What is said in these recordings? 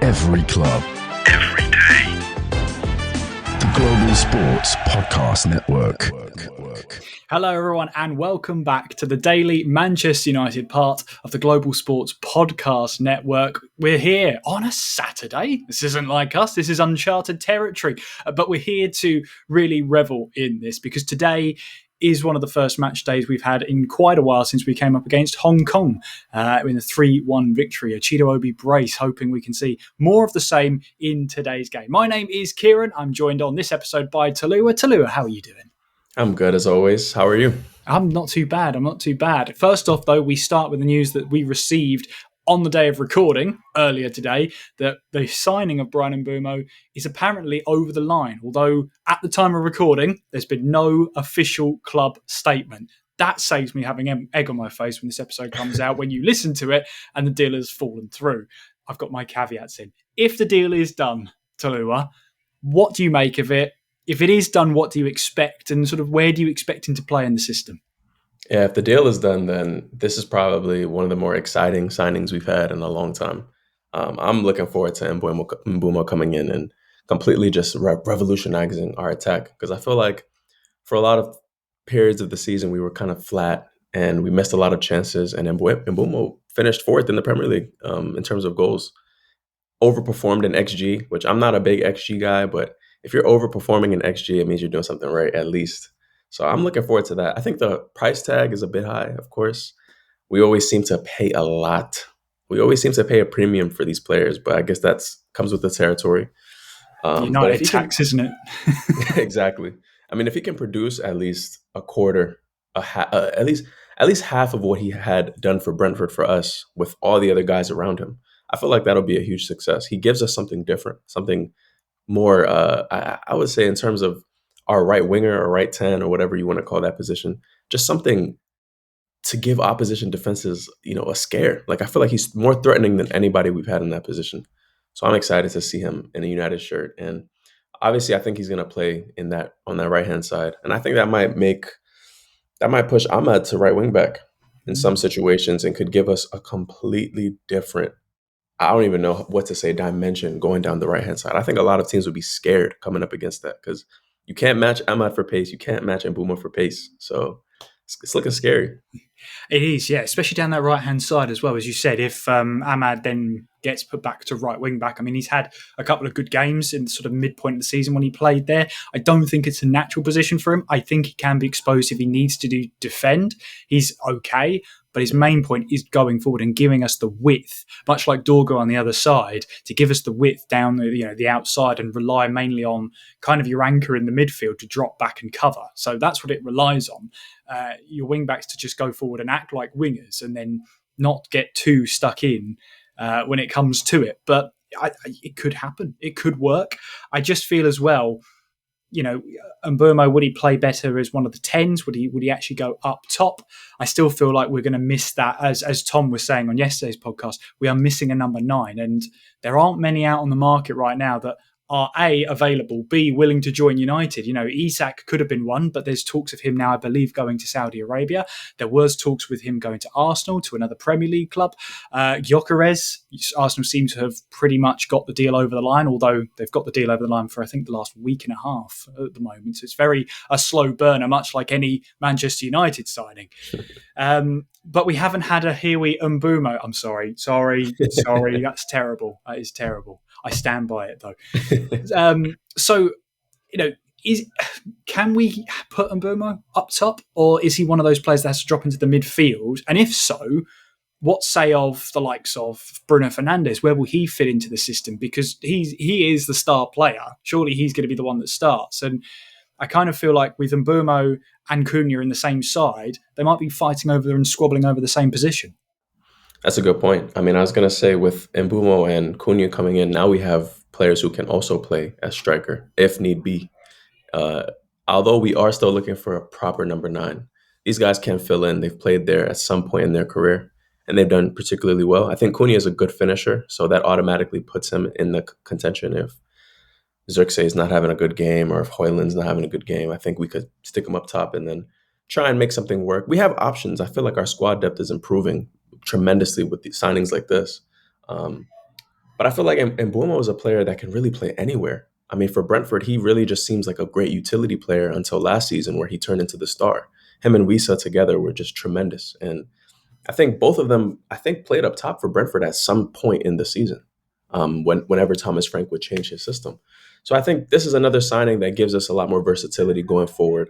Every club. Every day. The Global Sports Podcast Network. Hello, everyone, and welcome back to the daily Manchester United part of the Global Sports Podcast Network. We're here on a Saturday. This isn't like us. This is uncharted territory. But we're here to really revel in this because today is one of the first match days we've had in quite a while since we came up against Hong Kong in a 3-1 victory, a Chido Obi brace, hoping we can see more of the same in today's game. My name is Kieran. I'm joined on this episode by Toluwa. Toluwa, how are you doing? I'm good as always. How are you? I'm not too bad. First off, though, we start with the news that we received on the day of recording earlier today that the signing of Bryan Mbumo is apparently over the line. Although at the time of recording, there's been no official club statement. That saves me having egg on my face when this episode comes out, when you listen to it and the deal has fallen through. I've got my caveats in. If the deal is done, Toluwa, what do you make of it? If it is done, what do you expect? And sort of where do you expect him to play in the system? Yeah, if the deal is done, then this is probably one of the more exciting signings we've had in a long time. I'm looking forward to Mbumo coming in and completely just revolutionizing our attack, because I feel like for a lot of periods of the season, we were kind of flat and we missed a lot of chances. And Mbeumo finished fourth in the Premier League in terms of goals. Overperformed in XG, which I'm not a big XG guy, but if you're overperforming in XG, it means you're doing something right, at least. So I'm looking forward to that. I think the price tag is a bit high, of course. We always seem to pay a lot. We always seem to pay a premium for these players, but I guess that comes with the territory. United tax, isn't it? Exactly. I mean, if he can produce at least a quarter, at least half of what he had done for Brentford for us with all the other guys around him, I feel like that'll be a huge success. He gives us something different, something more, I would say, in terms of our right winger or right 10 or whatever you want to call that position, just something to give opposition defenses, a scare. Like, I feel like he's more threatening than anybody we've had in that position. So I'm excited to see him in a United shirt. And obviously I think he's going to play on that right-hand side. And I think that might push Ahmad to right wing back in some situations and could give us a completely different, I don't even know what to say, dimension going down the right-hand side. I think a lot of teams would be scared coming up against that because you can't match Ahmad for pace. You can't match Mbumo for pace. So it's looking scary. It is, yeah, especially down that right-hand side as well. As you said, if Ahmad then gets put back to right wing-back, I mean, he's had a couple of good games in sort of midpoint of the season when he played there. I don't think it's a natural position for him. I think he can be exposed if he needs to defend. He's okay. But his main point is going forward and giving us the width, much like Dorgo on the other side, to give us the width down the outside and rely mainly on kind of your anchor in the midfield to drop back and cover. So that's what it relies on. Your wing backs to just go forward and act like wingers and then not get too stuck in when it comes to it. But it could happen. It could work. I just feel as well, Mbeumo, would he play better as one of the 10s? Would he actually go up top? I still feel like we're going to miss that. As Tom was saying on yesterday's podcast, we are missing a number 9, and there aren't many out on the market right now that are A, available, B, willing to join United. Isak could have been one, but there's talks of him now, I believe, going to Saudi Arabia. There was talks with him going to Arsenal, to another Premier League club. Gyökeres, Arsenal seem to have pretty much got the deal over the line, although they've got the deal over the line for, I think, the last week and a half at the moment. So it's very a slow burner, much like any Manchester United signing. But we haven't had a Hiwi Mbumo. I'm sorry. That's terrible. That is terrible. I stand by it, though. Can we put Mbeumo up top, or is he one of those players that has to drop into the midfield? And if so, what say of the likes of Bruno Fernandes? Where will he fit into the system? Because he is the star player. Surely he's going to be the one that starts. And I kind of feel like with Mbeumo and Cunha in the same side, they might be fighting over and squabbling over the same position. That's a good point. I mean, I was going to say with Mbumo and Cunha coming in, now we have players who can also play as striker if need be. Although we are still looking for a proper number 9. These guys can fill in. They've played there at some point in their career, and they've done particularly well. I think Cunha is a good finisher, so that automatically puts him in the contention. If Zirkzee is not having a good game or if Højlund's not having a good game, I think we could stick him up top and then try and make something work. We have options. I feel like our squad depth is improving tremendously with the signings like this. But I feel like Mbumo is a player that can really play anywhere. I mean, for Brentford, he really just seems like a great utility player until last season where he turned into the star. Him and Wisa together were just tremendous. And I think both of them, played up top for Brentford at some point in the season, whenever Thomas Frank would change his system. So I think this is another signing that gives us a lot more versatility going forward.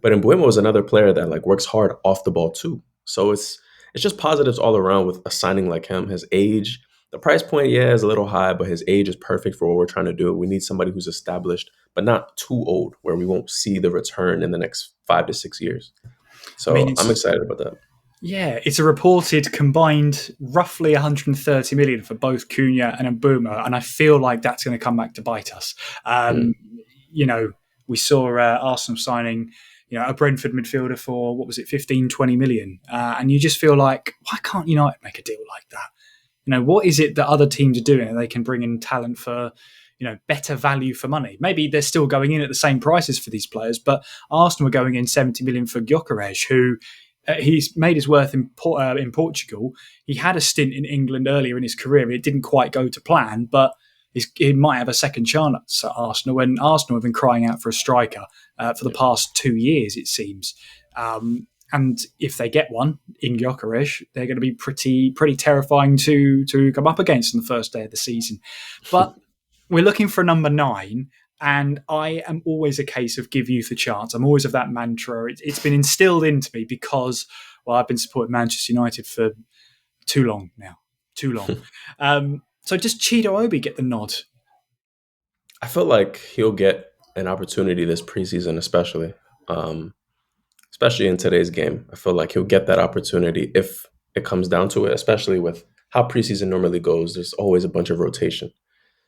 But Mbeumo is another player that like works hard off the ball too. So it's just positives all around with a signing like him. His age, the price point, yeah, is a little high, but his age is perfect for what we're trying to do. We need somebody who's established, but not too old, where we won't see the return in the next 5 to 6 years. I mean, So I'm excited about that. Yeah, it's a reported combined roughly 130 million for both Cunha and Mbeumo, and I feel like that's going to come back to bite us. You know, we saw Arsenal signing, a Brentford midfielder for, what was it, 15, 20 million. And you just feel like, why can't United make a deal like that? What is it that other teams are doing? They can bring in talent for, better value for money. Maybe they're still going in at the same prices for these players, but Arsenal were going in 70 million for Gyökeres, who he's made his worth in Portugal. He had a stint in England earlier in his career. It didn't quite go to plan, but he might have a second chance at Arsenal. And Arsenal have been crying out for a striker for the past 2 years, it seems. And if they get one in Gyökeres, they're going to be pretty terrifying to come up against on the first day of the season. But we're looking for a number 9. And I am always a case of give youth a chance. I'm always of that mantra. It's been instilled into me because, I've been supporting Manchester United for too long now. Too long. So does Chido Obi get the nod? I feel like he'll get an opportunity this preseason, especially in today's game. I feel like he'll get that opportunity if it comes down to it, especially with how preseason normally goes. There's always a bunch of rotation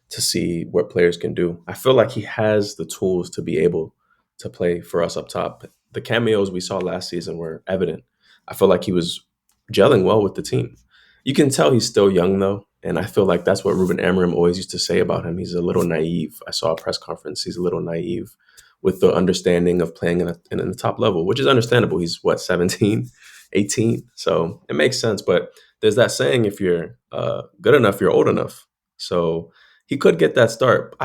to see what players can do. I feel like he has the tools to be able to play for us up top. The cameos we saw last season were evident. I feel like he was gelling well with the team. You can tell he's still young, though, and I feel like that's what Ruben Amorim always used to say about him. He's a little naive. I saw a press conference. He's a little naive with the understanding of playing in the top level, which is understandable. He's, 17, 18? So it makes sense. But there's that saying, if you're good enough, you're old enough. So he could get that start.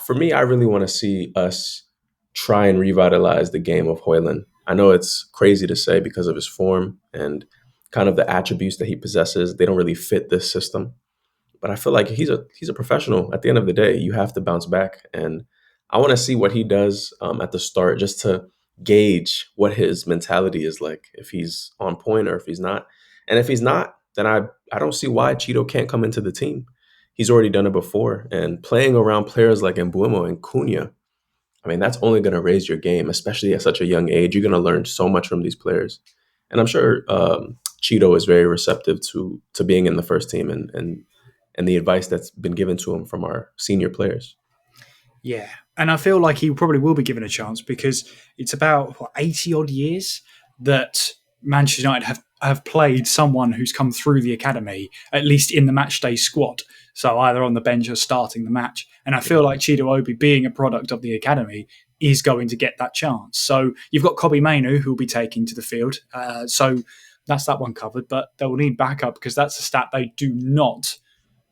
For me, I really want to see us try and revitalize the game of Højlund. I know it's crazy to say because of his form and kind of the attributes that he possesses. They don't really fit this system. But I feel like he's a professional. At the end of the day, you have to bounce back. And I want to see what he does at the start, just to gauge what his mentality is like, if he's on point or if he's not. And if he's not, then I don't see why Chido can't come into the team. He's already done it before. And playing around players like Mbumo and Cunha, I mean, that's only going to raise your game, especially at such a young age. You're going to learn so much from these players. And I'm sure Chido is very receptive to being in the first team and the advice that's been given to him from our senior players. Yeah, and I feel like he probably will be given a chance because it's about 80 odd years that Manchester United have played someone who's come through the academy, at least in the matchday squad. So either on the bench or starting the match. And I feel like Chido Obi, being a product of the academy, is going to get that chance. So you've got Kobbie Mainoo, who will be taken to the field. So that's that one covered. But they'll need backup because that's a stat they do not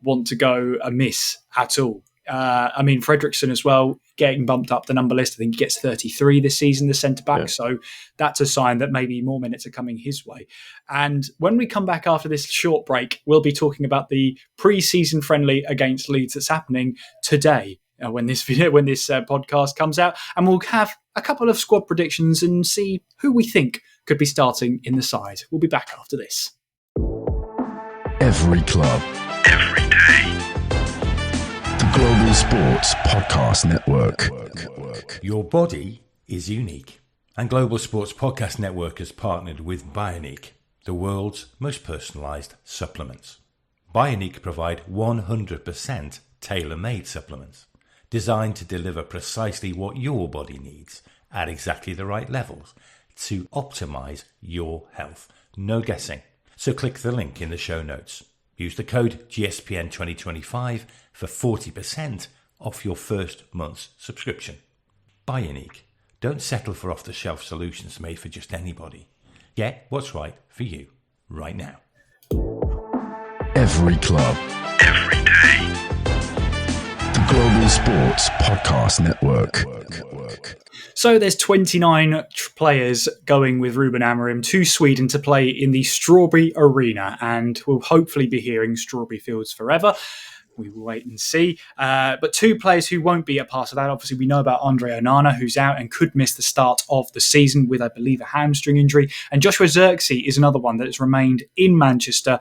want to go amiss at all. I mean, Fredrickson as well, getting bumped up the number list. I think he gets 33 this season, the centre-back. Yeah. So that's a sign that maybe more minutes are coming his way. And when we come back after this short break, we'll be talking about the pre-season friendly against Leeds that's happening today when this podcast comes out. And we'll have a couple of squad predictions and see who we think could be starting in the side. We'll be back after this. Every club. Every day. The Global Sports Podcast Network. Your body is unique. And Global Sports Podcast Network has partnered with Bionique, the world's most personalised supplements. Bionique provide 100% tailor-made supplements designed to deliver precisely what your body needs at exactly the right levels to optimise your health. No guessing. So click the link in the show notes. Use the code GSPN2025 for 40% off your first month's subscription. Bionique. Don't settle for off-the-shelf solutions made for just anybody. Get what's right for you right now. Every club. Every day. Global Sports Podcast Network. So there's 29 players going with Ruben Amorim to Sweden to play in the Strawberry Arena, and we'll hopefully be hearing Strawberry Fields forever. We will wait and see. But two players who won't be a part of that, obviously we know about Andre Onana, who's out and could miss the start of the season with, I believe, a hamstring injury. And Joshua Zirkzee is another one that has remained in Manchester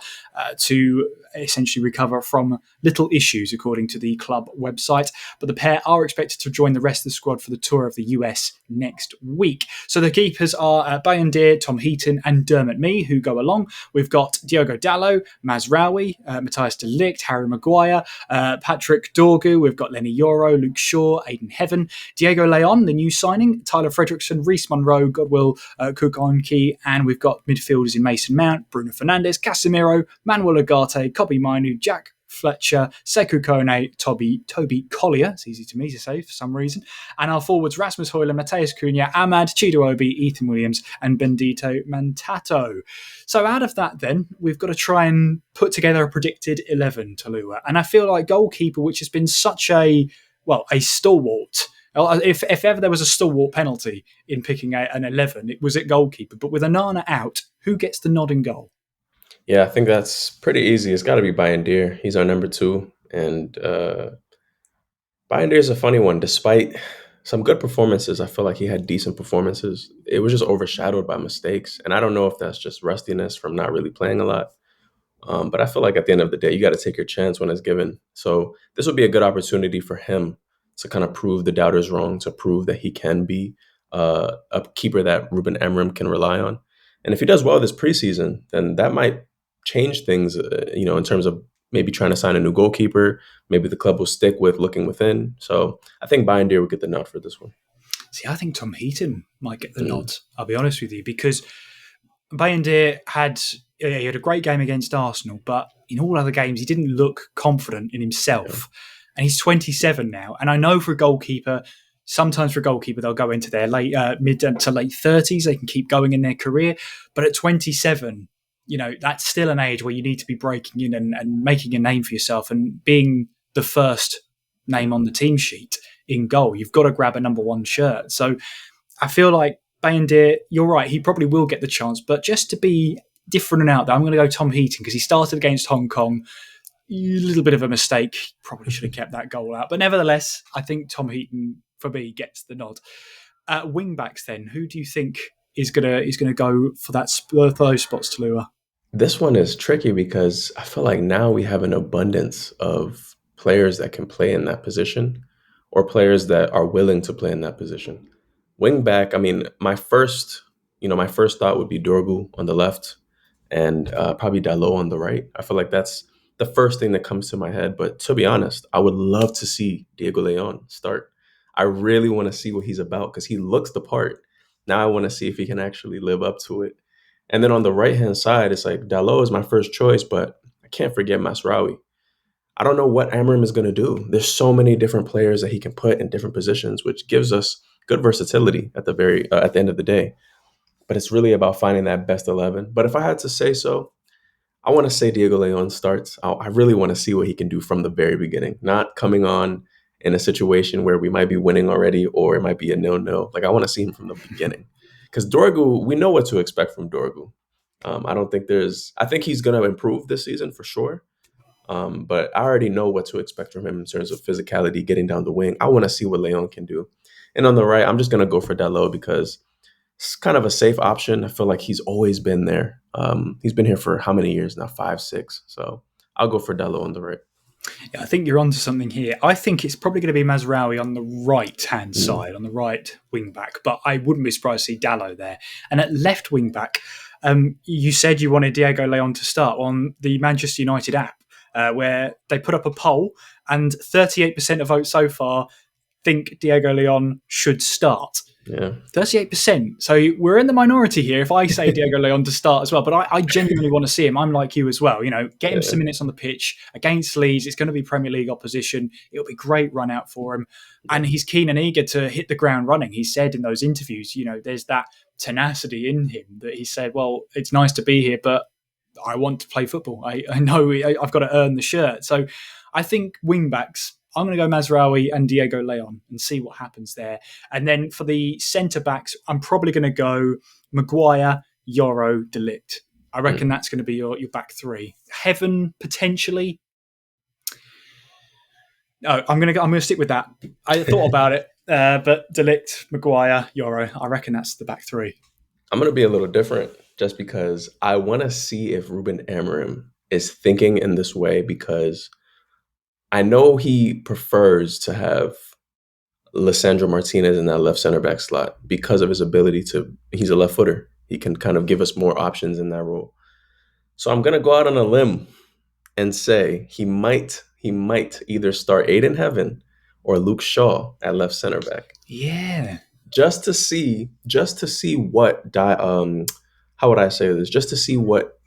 to essentially recover from little issues, according to the club website. But the pair are expected to join the rest of the squad for the tour of the US next week. So the keepers are Bayındır, Tom Heaton and Dermot Mee, who go along. We've got Diogo Dalot, Mazraoui, Matthias de Ligt, Harry Maguire, Patrick Dorgu. We've got Lenny Yoro, Luke Shaw, Aidan Heaven, Diego Leon, the new signing, Tyler Fredrickson, Reece Monroe, Godwill Kukonki, and we've got midfielders in Mason Mount, Bruno Fernandes, Casemiro, Manuel Ugarte, Kobbie Mainoo, Jack Fletcher, Sekou Kone, Toby Collier, it's easy to me to say for some reason, and our forwards Rasmus Højlund, Mateus Cunha, Ahmad, Chido Obi, Ethan Williams and Bendito Mantato. So out of that then, we've got to try and put together a predicted 11, Toluwa, and I feel like goalkeeper, which has been such a stalwart. If ever there was a stalwart penalty in picking an 11, it was at goalkeeper, but with Onana out, who gets the nod in goal? Yeah, I think that's pretty easy. It's got to be Bayındır. He's our number 2. And Bayındır is a funny one. Despite some good performances, I feel like he had decent performances. It was just overshadowed by mistakes. And I don't know if that's just rustiness from not really playing a lot. But I feel like at the end of the day, you got to take your chance when it's given. So this would be a good opportunity for him to kind of prove the doubters wrong, to prove that he can be a keeper that Ruben Amorim can rely on. And if he does well this preseason, then that might change things, in terms of maybe trying to sign a new goalkeeper. Maybe the club will stick with looking within. So I think Bayındır will get the nod for this one. See, I think Tom Heaton might get the nod, I'll be honest with you, because Bayındır had a great game against Arsenal, but in all other games, he didn't look confident in himself. Yeah. And he's 27 now. And I know sometimes for a goalkeeper, they'll go into their mid to late 30s. They can keep going in their career. But at 27, that's still an age where you need to be breaking in and making a name for yourself and being the first name on the team sheet in goal. You've got to grab a number 1 shirt. So I feel like Bayındır, you're right, he probably will get the chance. But just to be different and out there, I'm going to go Tom Heaton because he started against Hong Kong. A little bit of a mistake. Probably should have kept that goal out. But nevertheless, I think Tom Heaton, for me, gets the nod. Wing backs then, who do you think is gonna go for those spots, Toluwa? This one is tricky because I feel like now we have an abundance of players that can play in that position or players that are willing to play in that position. Wing back, I mean, my first thought would be Dorgu on the left and probably Dalot on the right. I feel like that's the first thing that comes to my head. But to be honest, I would love to see Diego Leon start. I really want to see what he's about because he looks the part. Now I want to see if he can actually live up to it. And then on the right-hand side, it's like Dalot is my first choice, but I can't forget Mazraoui. I don't know what Amorim is going to do. There's so many different players that he can put in different positions, which gives us good versatility at the end of the day. But it's really about finding that best 11. But if I had to say so, I want to say Diego Leon starts. I really want to see what he can do from the very beginning, not coming on in a situation where we might be winning already or it might be a 0-0. Like I want to see him from the beginning. Because Dorgu, we know what to expect from Dorgu. I think he's going to improve this season for sure. But I already know what to expect from him in terms of physicality, getting down the wing. I want to see what Leon can do. And on the right, I'm just going to go for Dalot because it's kind of a safe option. I feel like he's always been there. He's been here for how many years now? 5, 6. So I'll go for Dalot on the right. Yeah, I think you're onto something here. I think it's probably going to be Mazraoui on the right-hand side, on the right wing-back, but I wouldn't be surprised to see Dalot there. And at left wing-back, you said you wanted Diego Leon to start on the Manchester United app, where they put up a poll, and 38% of votes so far think Diego Leon should start. Yeah, 38%. So we're in the minority here if I say Diego Leon to start as well. But I genuinely want to see him. I'm like you as well. Get him some minutes on the pitch against Leeds. It's going to be Premier League opposition. It'll be great run out for him. And he's keen and eager to hit the ground running. He said in those interviews, there's that tenacity in him that he said, well, it's nice to be here, but I want to play football. I know I've got to earn the shirt. So I think wing backs, I'm going to go Mazraoui and Diego Leon and see what happens there. And then for the centre-backs, I'm probably going to go Maguire, Yoro, De Ligt. I reckon that's going to be your back three. Heaven, potentially. No, I'm going to stick with that. I thought about it, but De Ligt, Maguire, Yoro. I reckon that's the back three. I'm going to be a little different just because I want to see if Ruben Amorim is thinking in this way, because I know he prefers to have Lissandro Martinez in that left center back slot because of his ability he's a left footer. He can kind of give us more options in that role. So I'm going to go out on a limb and say he might either start Aiden Heaven or Luke Shaw at left center back. Yeah. Just to see what how would I say this? Just to see what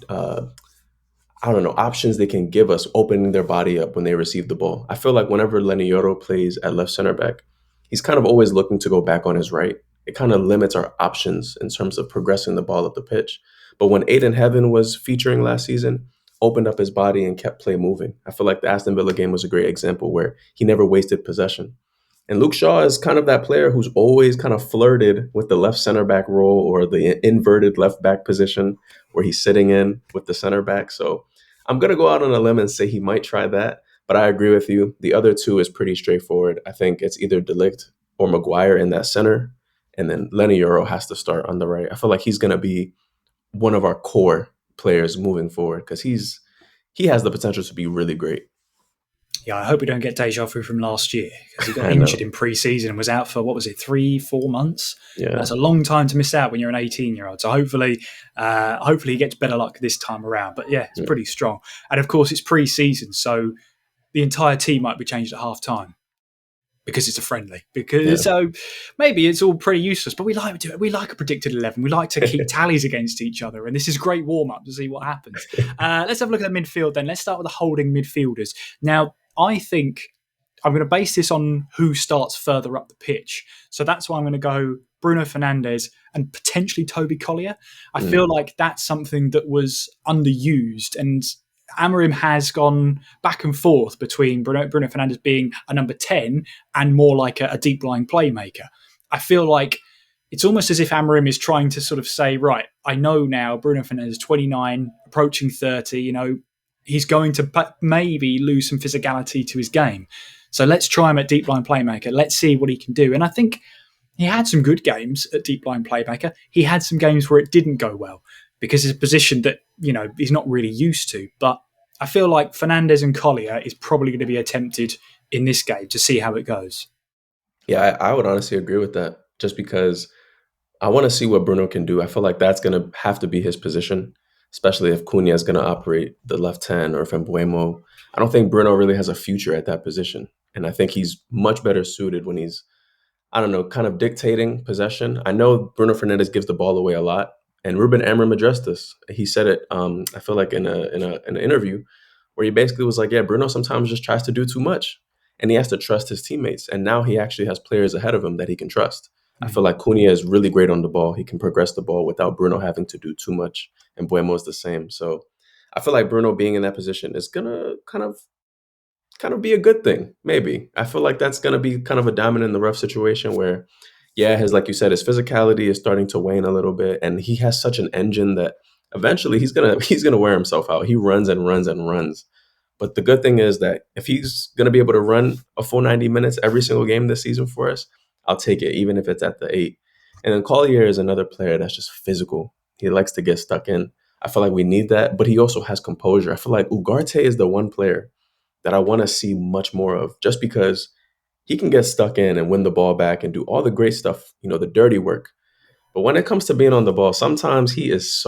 I don't know, options they can give us opening their body up when they receive the ball. I feel like whenever Lenny Yoro plays at left center back, he's kind of always looking to go back on his right. It kind of limits our options in terms of progressing the ball up the pitch. But when Aiden Heaven was featuring last season, opened up his body and kept play moving. I feel like the Aston Villa game was a great example where he never wasted possession. And Luke Shaw is kind of that player who's always kind of flirted with the left center back role or the inverted left back position where he's sitting in with the center back. So I'm going to go out on a limb and say he might try that. But I agree with you. The other two is pretty straightforward. I think it's either De Ligt or Maguire in that center. And then Lenny Yoro has to start on the right. I feel like he's going to be one of our core players moving forward because he has the potential to be really great. Yeah, I hope we don't get deja vu from last year because he got injured in pre-season and was out for, 3-4 months? Yeah. That's a long time to miss out when you're an 18-year-old. So hopefully he gets better luck this time around. But yeah, it's pretty strong. And of course, it's pre-season, so the entire team might be changed at half-time because it's a friendly. So maybe it's all pretty useless, but we like to do it. We like a predicted 11. We like to keep tallies against each other, and this is a great warm-up to see what happens. Let's have a look at the midfield then. Let's start with the holding midfielders. Now, I think I'm going to base this on who starts further up the pitch. So that's why I'm going to go Bruno Fernandes and potentially Toby Collier. I feel like that's something that was underused, and Amorim has gone back and forth between Bruno Fernandes being a number 10 and more like a deep lying playmaker. I feel like it's almost as if Amorim is trying to sort of say, right, I know now Bruno Fernandes is 29, approaching 30, he's going to maybe lose some physicality to his game. So let's try him at deep line playmaker. Let's see what he can do. And I think he had some good games at deep line playmaker. He had some games where it didn't go well because it's a position that, he's not really used to. But I feel like Fernandes and Collier is probably going to be attempted in this game to see how it goes. Yeah, I would honestly agree with that just because I want to see what Bruno can do. I feel like that's going to have to be his position, especially if Cunha is going to operate the left 10 or if Mbumo. I don't think Bruno really has a future at that position. And I think he's much better suited when he's, kind of dictating possession. I know Bruno Fernandes gives the ball away a lot. And Ruben Amorim addressed this. He said it, I feel like in an interview where he basically was like, yeah, Bruno sometimes just tries to do too much. And he has to trust his teammates. And now he actually has players ahead of him that he can trust. I feel like Cunha is really great on the ball. He can progress the ball without Bruno having to do too much. And Mbeumo is the same. So I feel like Bruno being in that position is going to kind of be a good thing, maybe. I feel like that's going to be kind of a diamond in the rough situation where, like you said, his physicality is starting to wane a little bit. And he has such an engine that eventually he's gonna wear himself out. He runs and runs and runs. But the good thing is that if he's going to be able to run a full 90 minutes every single game this season for us, I'll take it, even if it's at the 8. And then Collier is another player that's just physical. He likes to get stuck in. I feel like we need that, but he also has composure. I feel like Ugarte is the one player that I want to see much more of just because he can get stuck in and win the ball back and do all the great stuff, the dirty work. But when it comes to being on the ball, sometimes he is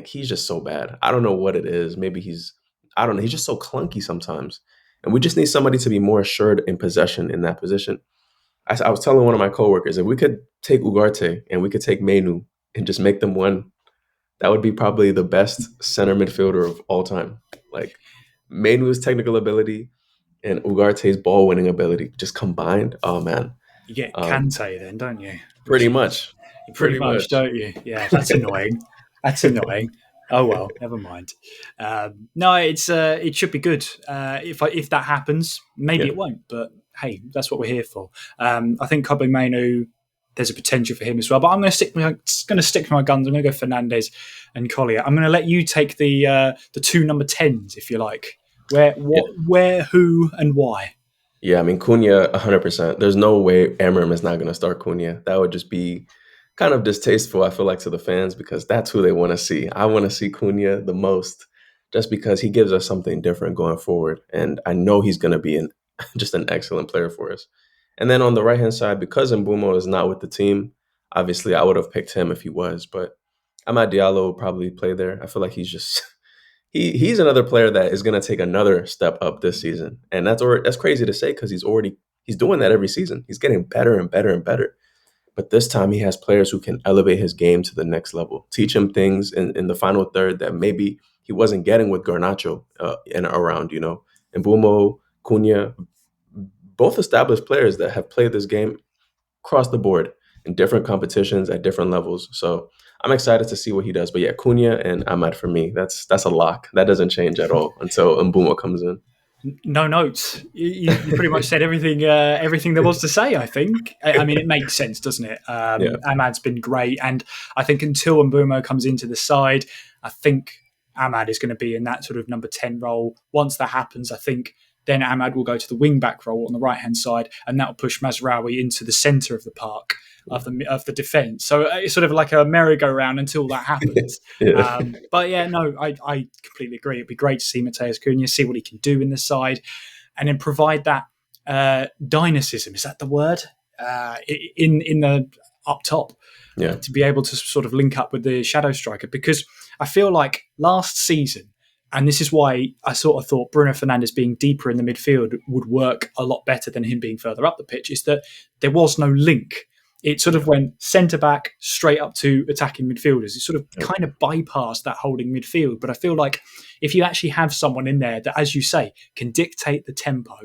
he's just so bad. I don't know what it is. Maybe he's just so clunky sometimes. And we just need somebody to be more assured in possession in that position. I was telling one of my coworkers, if we could take Ugarte and we could take Menu and just make them one, that would be probably the best center midfielder of all time. Like Menu's technical ability and Ugarte's ball winning ability just combined. Oh man. You get Kante then, don't you? Pretty much. Pretty much, don't you? Yeah, that's annoying. That's annoying. Oh well, never mind. No, it should be good. If that happens, maybe Yeah. it won't, but hey, that's what we're here for. I think Kobe Mainu, there's a potential for him as well, but I'm going to stick to my guns. I'm going to go Fernandez and Collier. I'm going to let you take the two number 10s if you like. Where, who, and why? Yeah, I mean Cunha, 100%. There's no way Amram is not going to start Cunha. That would just be kind of distasteful, I feel like, to the fans because that's who they want to see. I want to see Cunha the most, just because he gives us something different going forward, and I know he's going to be just an excellent player for us. And then on the right hand side, because Mbumo is not with the team, obviously I would have picked him if he was, but Amad Diallo will probably play there. I feel like he's just he's another player that is going to take another step up this season, and that's crazy to say because he's doing that every season. He's getting better and better and better. But this time he has players who can elevate his game to the next level, teach him things in the final third that maybe he wasn't getting with Garnacho and around. And Mbumo, Cunha, both established players that have played this game across the board in different competitions at different levels. So I'm excited to see what he does. But yeah, Cunha and Ahmad for me, that's a lock. That doesn't change at all until Mbumo comes in. No notes. You pretty much said everything there was to say. I think. I mean, it makes sense, doesn't it? Yeah. Ahmad's been great, and I think until Mbumo comes into the side, I think Ahmad is going to be in that sort of number 10 role. Once that happens, I think then Ahmad will go to the wing back role on the right hand side, and that will push Mazraoui into the centre of the park of the defence. So it's sort of like a merry-go-round until that happens. Yeah. But yeah, no, I completely agree. It'd be great to see Mateus Cunha, see what he can do in the side, and then provide that dynamism. Is that the word? In the up top. Yeah. To be able to sort of link up with the shadow striker, because I feel like last season, and this is why I sort of thought Bruno Fernandes being deeper in the midfield would work a lot better than him being further up the pitch, is that there was no link. It sort of went centre back straight up to attacking midfielders. It sort of kind of bypassed that holding midfield. But I feel like if you actually have someone in there that, as you say, can dictate the tempo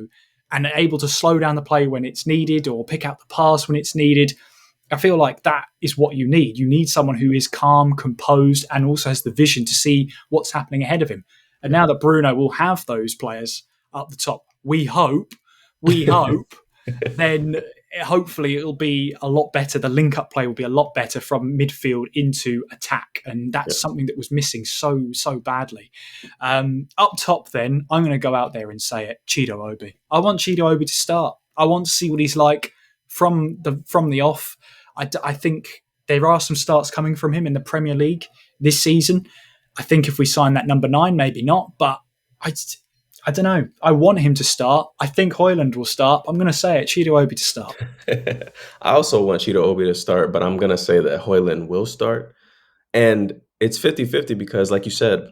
and are able to slow down the play when it's needed or pick out the pass when it's needed, I feel like that is what you need. You need someone who is calm, composed, and also has the vision to see what's happening ahead of him. And now that Bruno will have those players up the top, we hope, then hopefully it'll be a lot better. The link-up play will be a lot better from midfield into attack. And that's something that was missing so badly. Up top then, I'm going to go out there and say it, Chido Obi. I want Chido Obi to start. I want to see what he's like from the off. I think there are some starts coming from him in the Premier League this season. I think if we sign that number 9, maybe not, but I don't know. I want him to start. I think Højlund will start. I'm going to say it, Chido Obi to start. I also want Chido Obi to start, but I'm going to say that Højlund will start. And it's 50-50 because, like you said,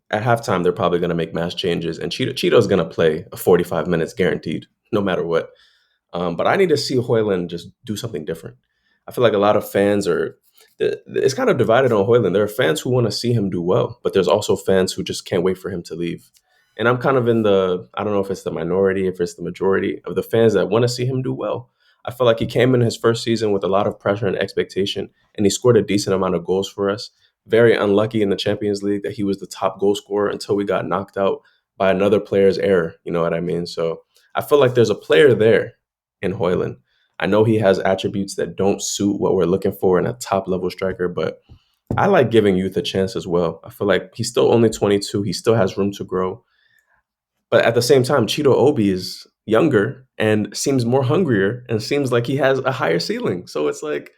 at halftime, they're probably going to make mass changes, and Chido's going to play a 45 minutes guaranteed, no matter what. But I need to see Højlund just do something different. I feel like a lot of fans it's kind of divided on Højlund. There are fans who want to see him do well, but there's also fans who just can't wait for him to leave. And I'm kind of I don't know if it's the minority, if it's the majority of the fans that want to see him do well. I feel like he came in his first season with a lot of pressure and expectation, and he scored a decent amount of goals for us. Very unlucky in the Champions League that he was the top goal scorer until we got knocked out by another player's error. You know what I mean? So I feel like there's a player there in Højlund. I know he has attributes that don't suit what we're looking for in a top-level striker, but I like giving youth a chance as well. I feel like he's still only 22. He still has room to grow. But at the same time, Chido Obi is younger and seems more hungrier and seems like he has a higher ceiling. So it's like,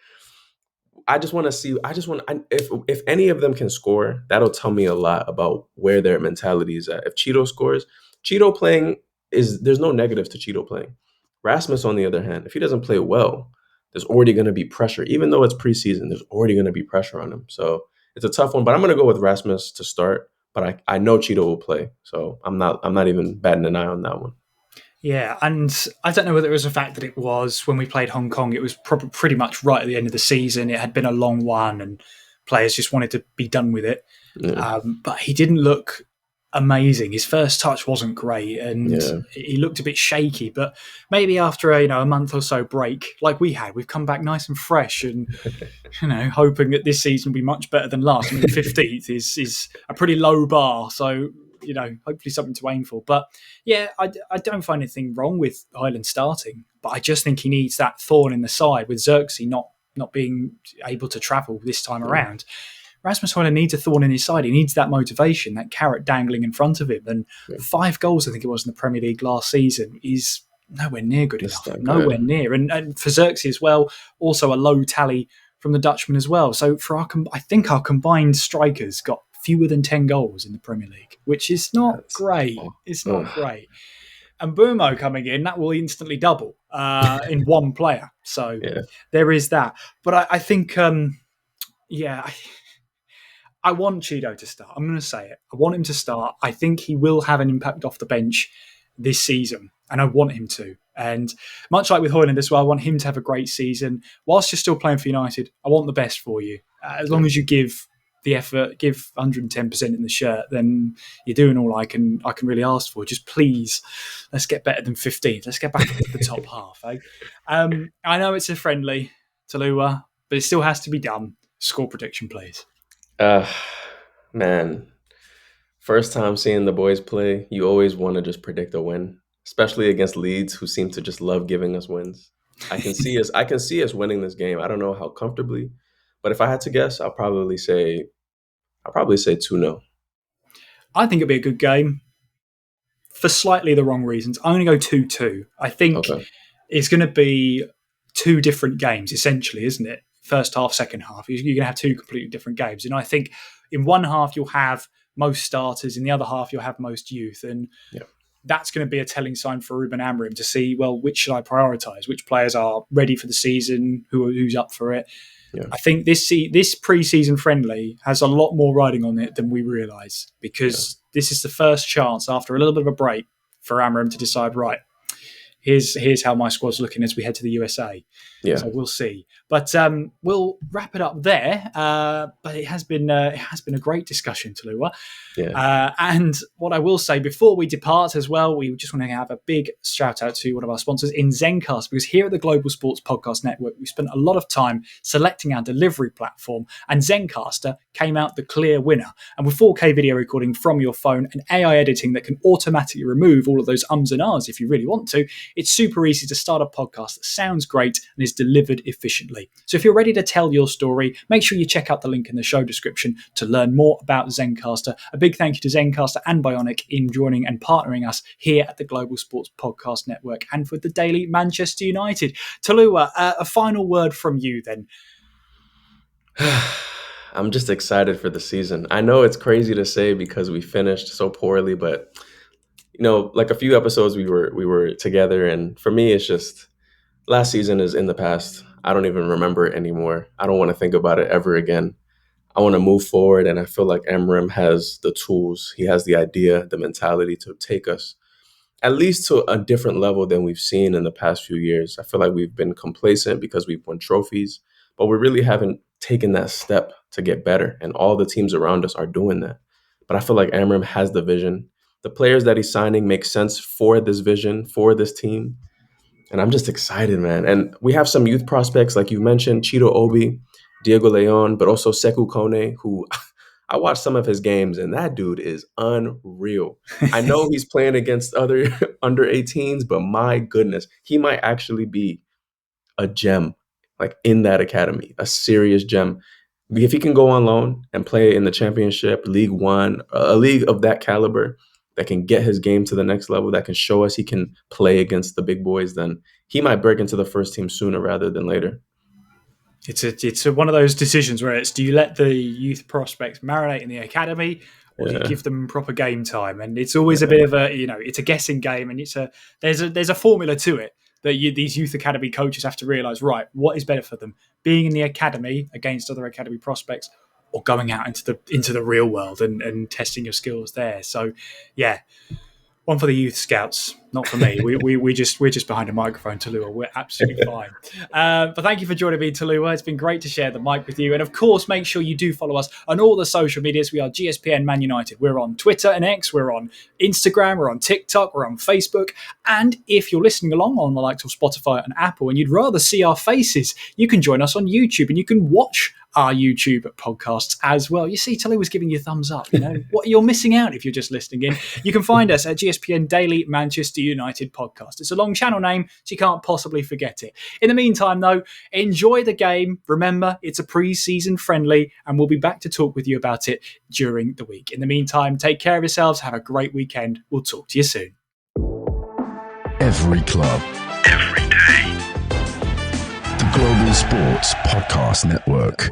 if any of them can score, that'll tell me a lot about where their mentality is at. If Chido scores, there's no negative to Chido playing. Rasmus, on the other hand, if he doesn't play well, there's already going to be pressure. Even though it's preseason, there's already going to be pressure on him. So it's a tough one, but I'm going to go with Rasmus to start. But I know Chido will play, so I'm not even batting an eye on that one. Yeah, and I don't know whether it was the fact that it was when we played Hong Kong, it was pretty much right at the end of the season. It had been a long one, and players just wanted to be done with it. Yeah. But he didn't look amazing. His first touch wasn't great, and Yeah. he looked a bit shaky. But maybe after a month or so break, like we had, we've come back nice and fresh, and hoping that this season will be much better than last. I mean, 15th is a pretty low bar, so hopefully something to aim for. But yeah, I don't find anything wrong with Highland starting, but I just think he needs that thorn in the side with Xerxes not being able to travel this time around. Rasmus Højlund needs a thorn in his side. He needs that motivation, that carrot dangling in front of him. And 5 goals, I think it was, in the Premier League last season is nowhere near good enough. Nowhere near. And for Xerxes as well, also a low tally from the Dutchman as well. So for I think our combined strikers got fewer than 10 goals in the Premier League, which is not great. It's not great. And Mbeumo coming in, that will instantly double in one player. So there is that. But I think, I want Chido to start. I'm going to say it. I want him to start. I think he will have an impact off the bench this season, and I want him to. And much like with Højlund as well, I want him to have a great season. Whilst you're still playing for United, I want the best for you. As long as you give the effort, give 110% in the shirt, then you're doing all I can really ask for. Just please, let's get better than 15th. Let's get back into the top half. Eh? I know it's a friendly, Toluwa, but it still has to be done. Score prediction, please. Man, first time seeing the boys play, you always want to just predict a win, especially against Leeds, who seem to just love giving us wins. I can see us winning this game. I don't know how comfortably, but if I had to guess, I'll probably say 2-0. I think it'll be a good game for slightly the wrong reasons. I'm going to go 2-2. I think it's going to be 2 different games, essentially, isn't it? First half, second half. You're going to have 2 completely different games. And I think in one half, you'll have most starters. In the other half, you'll have most youth. And that's going to be a telling sign for Ruben Amorim to see, well, which should I prioritise? Which players are ready for the season? Who's up for it? Yeah. I think this pre-season friendly has a lot more riding on it than we realise, because this is the first chance after a little bit of a break for Amorim to decide, right, here's how my squad's looking as we head to the USA. Yeah. So we'll see. But we'll wrap it up there. But it has been a great discussion, Toluwa. Yeah. And what I will say before we depart as well, we just want to have a big shout out to one of our sponsors in Zencastr, because here at the Global Sports Podcast Network, we spent a lot of time selecting our delivery platform, and Zencastr came out the clear winner. And with 4K video recording from your phone and AI editing that can automatically remove all of those ums and ahs if you really want to, it's super easy to start a podcast that sounds great and is delivered efficiently. So if you're ready to tell your story, make sure you check out the link in the show description to learn more about Zencastr. A big thank you to Zencastr and Bionic in joining and partnering us here at the Global Sports Podcast Network and for the Daily Manchester United. Toluwa, a final word from you then. I'm just excited for the season. I know it's crazy to say because we finished so poorly, but like a few episodes we were together, and for me it's just last season is in the past. I don't even remember it anymore. I don't want to think about it ever again. I want to move forward, and I feel like Amorim has the tools. He has the idea, the mentality to take us at least to a different level than we've seen in the past few years. I feel like we've been complacent because we've won trophies, but we really haven't taken that step to get better, and all the teams around us are doing that. But I feel like Amorim has the vision. The players that he's signing make sense for this vision, for this team. And I'm just excited, man. And we have some youth prospects, like you mentioned, Chido Obi, Diego Leon, but also Sekou Kone, who I watched some of his games, and that dude is unreal. I know he's playing against other under 18s, but my goodness, he might actually be a gem, like in that academy, a serious gem. If he can go on loan and play in the Championship, League One, a league of that caliber, that can get his game to the next level, that can show us he can play against the big boys, then he might break into the first team sooner rather than later. It's one of those decisions where it's, do you let the youth prospects marinate in the academy, or do you give them proper game time? And it's always a bit of a, it's a guessing game, and there's a formula to it that these youth academy coaches have to realise, right, what is better for them? Being in the academy against other academy prospects, or going out into the real world and testing your skills there. So, yeah, one for the youth scouts. Not for me. We're just behind a microphone, Toluwa. We're absolutely fine. But thank you for joining me, Toluwa. It's been great to share the mic with you. And of course, make sure you do follow us on all the social medias. We are GSPN Man United. We're on Twitter and X. We're on Instagram. We're on TikTok. We're on Facebook. And if you're listening along on the likes of Spotify and Apple and you'd rather see our faces, you can join us on YouTube and you can watch our YouTube podcasts as well. You see, Tully was giving you a thumbs up. You know what you're missing out if you're just listening in. You can find us at GSPN Daily Manchester United Podcast. It's a long channel name, so you can't possibly forget it. In the meantime, though, enjoy the game. Remember, it's a pre-season friendly, and we'll be back to talk with you about it during the week. In the meantime, take care of yourselves. Have a great weekend. We'll talk to you soon. Every club, every day. The Global Sports Podcast Network.